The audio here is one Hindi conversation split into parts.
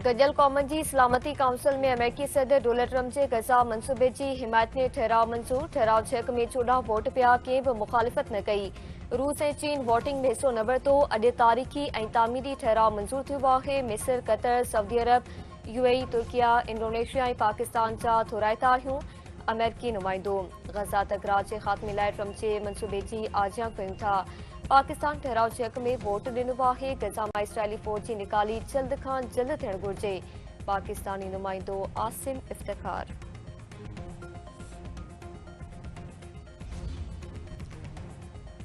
गडियल क़ौमुनि जी सलामती काउंसिल में अमेरिकी सदर डोनाल्ड ट्रंप के गज़ा मंसूबे की हिमायत में ठहराव मंजूर। ठहराव छक में 14 वोट पिया, कें भी मुखालिफत न कई। रूस ऐं चीन वोटिंग में हिस्सो न वरितो। अॼु तारीख़ी ऐं तामीरी ठहराव मंजूर थियो आहे। मिस्र, कतर, सऊदी अरब, यूएई, तुर्किया, इंडोनेशिया ऐं पाकिस्तान जा थोराइता आहियूं। अमेरिकी नुमाइंदो गज़ा तकरार के ख़ात्मे लाइ ट्रंप के मंसूबे की आजियां कयूं था। पाकिस्तान ठहराव छक में वोट ॾिनो आहे। गज़ा मां इसराइली फ़ौज जी निकाली जल्द खां जल्द थियण घुरिजे। पाकिस्तानी नुमाइंदो आसिम इफ्तिखार।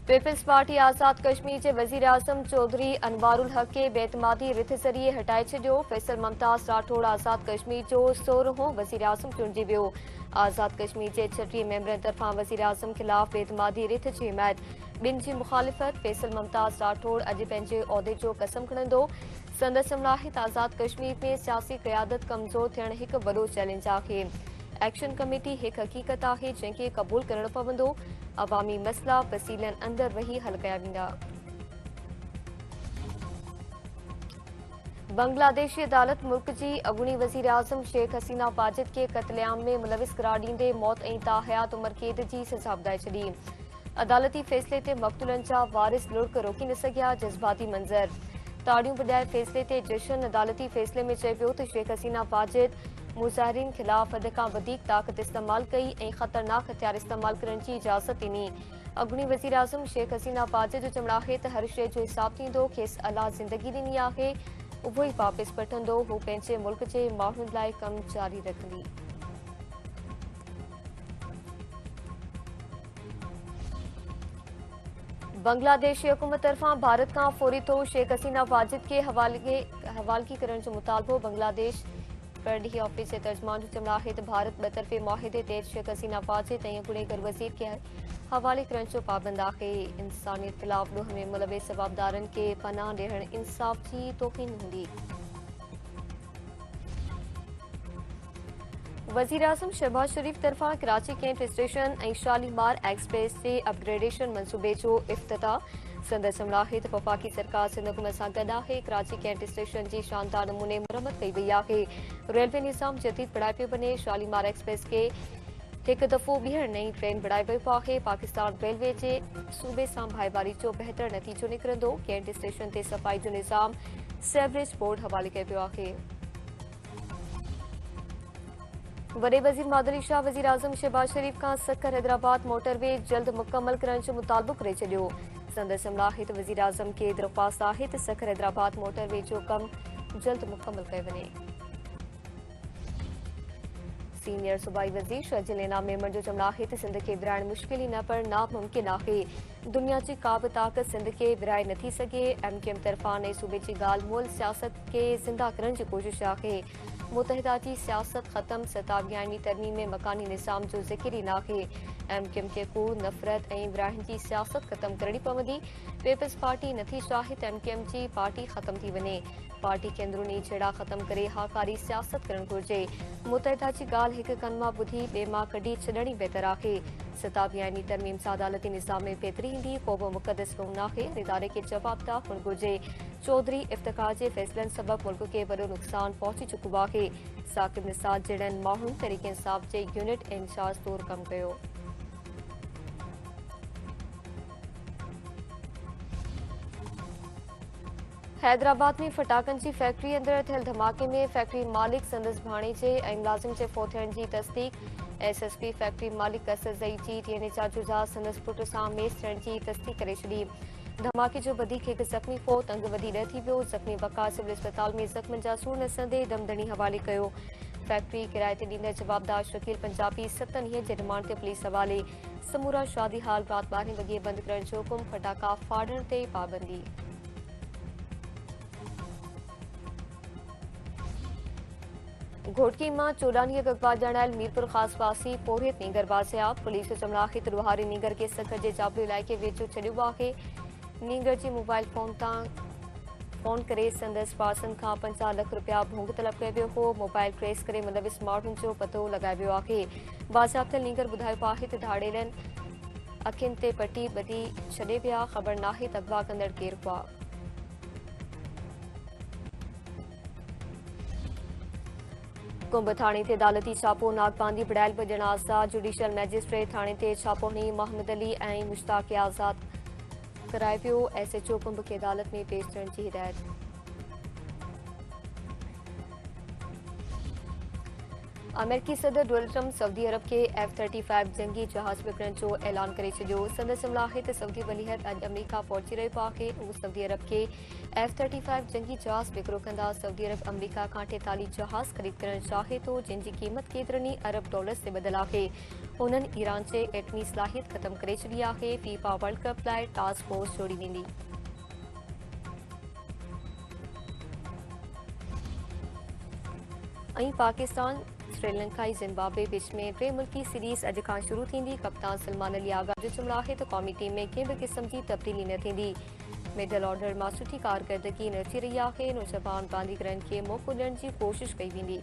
पीपल्स पार्टी आज़ाद कश्मीर के वज़ीर आज़म चौधरी अनवारुल हक के बेतमादी रिथ ज़रिए हटाए छॾियो। फैसल मुमताज़ राठौड़ आज़ाद कश्मीर जो 16हों वज़ीर आज़म चूंडिजी वियो। आज़ाद कश्मीर के 36 मेंबरनि तरफ़ां वज़ीर आज़म ख़िलाफ़ बेतमादी रिथ की हिमायत। ॿिनि जी मुखालिफ़त। फैसल मुमताज़ राठौड़ अॼु पंहिंजे उहिदे जो कसम खणंदो। संदसि समलाहित आज़ाद कश्मीर में सियासी क़यादत कमज़ोर थियण हिकु वॾो चैलेंज आहे। एक्शन कमेटी एक हक़ीक़त है जैसे कबूल करण पवंदो। अवामी मसला वसीलन अंदर वही हल कया वेंदा। बांग्लादेशी अदालत मुल्क की अॻूणी वज़ीर आज़म शेख हसीना वाजिद के कत्लेआम में मुलविस करार ॾींदे मौत ऐं ताहयात उमर कैद की सज़ा ॿुधाए छॾी। अदालती फ़ैसिले ते मक़तूलनि जा वारिस लुड़क रोकी न सघिया। जज़्बाती मंज़र। ताड़ियूं ॿुधाए फ़ैसिले ते जशन। अदालती फ़ैसिले में चयो वियो त शेख हसीना वाजिद मुज़ाहिरीन ख़िलाफ़ हद खां वधीक ताक़त इस्तेमाल कई ऐं ख़तरनाक हथियार इस्तेमाल करण की इजाज़त ॾिनी। अॻूणी वज़ीर आज़म शेख हसीना वाजिद जो चवणु आहे त हर शइ जो हिसाब थींदो। खेसि अल्लाह ज़िंदगी ॾिनी आहे, उहो ई वापसि वठंदो। हू पंहिंजे मुल्क जे माण्हुनि लाइ कमु जारी रखंदी। बांग्लादेशी हुकूमत तरफां भारत का फौरी तौर शेख हसीना वाजिद के हवालगी करण जो मुतालबो। बांग्लादेश परॾेही ऑफिस के तर्जमान जो चवणु आहे त भारत ॿतरफ़े मुआहिदे तहत शेख हसीना वाजिद ऐं अॻूणे घर वज़ीर के हवाले करण जो पाबंद आहे। इंसानियत ख़िलाफ़ ॾोह में मुलविस सवाबदारनि के पनाह ॾियण इंसाफ़ की तौहीन हूंदी। वज़ीर आज़म शहबाज शरीफ तरफां कराची कैंट स्टेशन ऐं शालीमार एक्सप्रेस के अपग्रेडेशन मंसूबे जो इफ्तिताह। संदसि चवणु आहे त वफ़ाक़ी सरकार सिंध हुकूमत सां गॾु आहे। कराची कैंट स्टेशन की शानदार नमूने मुरम्मत कई वई आहे। रेलवे निज़ाम जदीद बणाए पियो वञे। शालीमार एक्सप्रेस के एक दफ़ो ॿीहर नई ट्रेन बणाए वियो आहे। पाकिस्तान रेलवे के सूबे सां भाईवारी जो बेहतर नतीजो निकिरंदो। कैंट स्टेशन ते सफ़ाई जो निज़ाम सेवरेज बोर्ड हवाले कयो वियो आहे। वडे वज़ीर मादरी शाह वज़ीर आज़म शहबाज शरीफ का सखर हैदराबाद मोटरवे जल्द मुकम्मल करण जो मुतालबो करे छॾियो। संदसि चवणु आहे त वज़ीर आज़म के दरख़्वास्त आहे त सखर हैदराबाद मोटरवे जो कमु जल्द मुकम्मल कयो वञे। सीनियर सूबाई वज़ीर शर्जिल मेमन जो चवणु आहे त सिंध के विराइण मुश्किल ई न पर नामुमकिन आहे। दुनिया की का भी ताक़त सिंध के विराए नथी सघे। MQM तरफ़ां नए सूबे की ॻाल्हि मुअल सियासत के ज़िंदा करण की कोशिश आहे। मुतहदा की सियासत ख़त्म। 27वीं तरमीम में मकानी निज़ाम जो ज़िक्र ही नाहे। MQM के कूड़ नफ़रत ऐं विराइण की सियासत ख़त्म करणी पवंदी। पीपल्स पार्टी नथी चाहे त MQM की पार्टी ख़त्म थी वञे। पार्टी के अंदरूनी झेड़ा ख़त्म करे हाकारी सियासत करण घुरिजे। मुतहदा की ॻाल्हि हिक कन मां ॿुधी ॿिए मां कढी छॾणी बहितर आहे। 27वीं तरमीम सां अदालती निज़ाम में बेहतरी ईंदी। को बि मुक़दस कमु नाहे। इदारे के जवाबदार हुअणु घुरिजे। चौधरी इफ्तिखार के फ़ैसिलनि सबबि मुल्क के वॾो नुक़सान पहुची चुको आहे। साकिब निसार जहिड़नि माण्हुनि तहरीक इंसाफ़ जे यूनिट इंचार्ज तौर कमु कयो। हैदराबाद में फटाकनि की फैक्ट्री अंदर थियल धमाके में फैक्ट्री मालिक संदसि भाणेजे ऐं मुलाज़िम जे फौत थियण की तस्दीक। SSP फैक्ट्री मालिक कसर ज़ई जी TNA जुज़ा संदसि पुट सां मेस थियण की तस्दीक करे छॾी। धमाके जो वधीक हिकु ज़ख़्मी फौत अंग वधी ॾह थी वियो। ज़ख़्मी वक़ार सिविल अस्पताल में ज़ख़्मनि जा सूर नसंदे दमदणी हवाले कयो। फैक्ट्री किराए ते ॾींदड़ जवाबदार शकील पंजाबी 7 ॾींहं जे रिमांड ते पुलिस हवाले। समूरा शादी हाल राति 12 वॻे बंदि करण जो हुकुम। फटाका फाड़ण ते पाबंदी। घोटकी मां 14 ॾींहं अॻु ॼाणायल मीरपुर ख़ासि वासी पोरियत नींगर बाज़िया। पुलिस जो चवणु आहे त ॾोहारी नींगर के सखर जे जाबले इलाइक़े वेझो छॾियो आहे। नींगर जी मोबाइल फोन तां फोन करे संदसि पार्सन खां 50 लाख रुपया भोंग तलब कयो वियो हो। मोबाइल ट्रेस करे मुलविस माण्हुनि जो पतो लॻायो वियो आहे। बाज़ाब्तल नींगर ॿुधायो आहे त धाड़ेलनि अखियुनि ते पटी ॿधी छॾे विया। ख़बर नाहे त अगवा कंदड़ केरु हुआ। कुंभ थाणे ते अदालती छापो नागपांदी बड़ायल बजण आसां जुडिशियल मैजिस्ट्रेट थाणे ते छापो हणी मोहम्मद अली ऐं मुश्ताक आज़ाद कराए पियो। SHO कुंभ खे अदालत में पेश थियण जी हिदायत। अमेरिकी सदर डोनाल्ड ट्रंप सऊदी अरब के F-35 जंगी जहाज विकिणण जो ऐलान करे छॾियो। संदसि मुलाहिद सऊदी वलीहत अॼु अमरीका पहुची रहियो आहे। उहो सऊदी अरब के F-35 जंगी जहाज विकिरो कंदा। सऊदी अरब अमरीका खां 43 जहाज ख़रीद करणु चाहे थो, जिन जी क़ीमत केतिरनि ई अरब डॉलर्स ते ॿधल आहे। उन्हनि ईरान जे एटमी सलाहियत ख़तम करे छॾी आहे। फीफा वर्ल्ड कप लाइ टास्क फोर्स जोड़ी वेंदी। ऐं पाकिस्तान श्रीलंका ऐं ज़िम्बाब्वे विच में टे मुल्की सीरीज़ अॼु खां शुरू थींदी। कप्तान सलमान अली आगा जो चवणु आहे त क़ौमी टीम में कंहिं बि क़िस्म जी तब्दीली न थींदी। मिडल ऑर्डर मां सुठी कारकर्दगी न थी रही आहे। नौजवान रांदीगरनि खे मौक़ो ॾियण जी कोशिश कई वेंदी।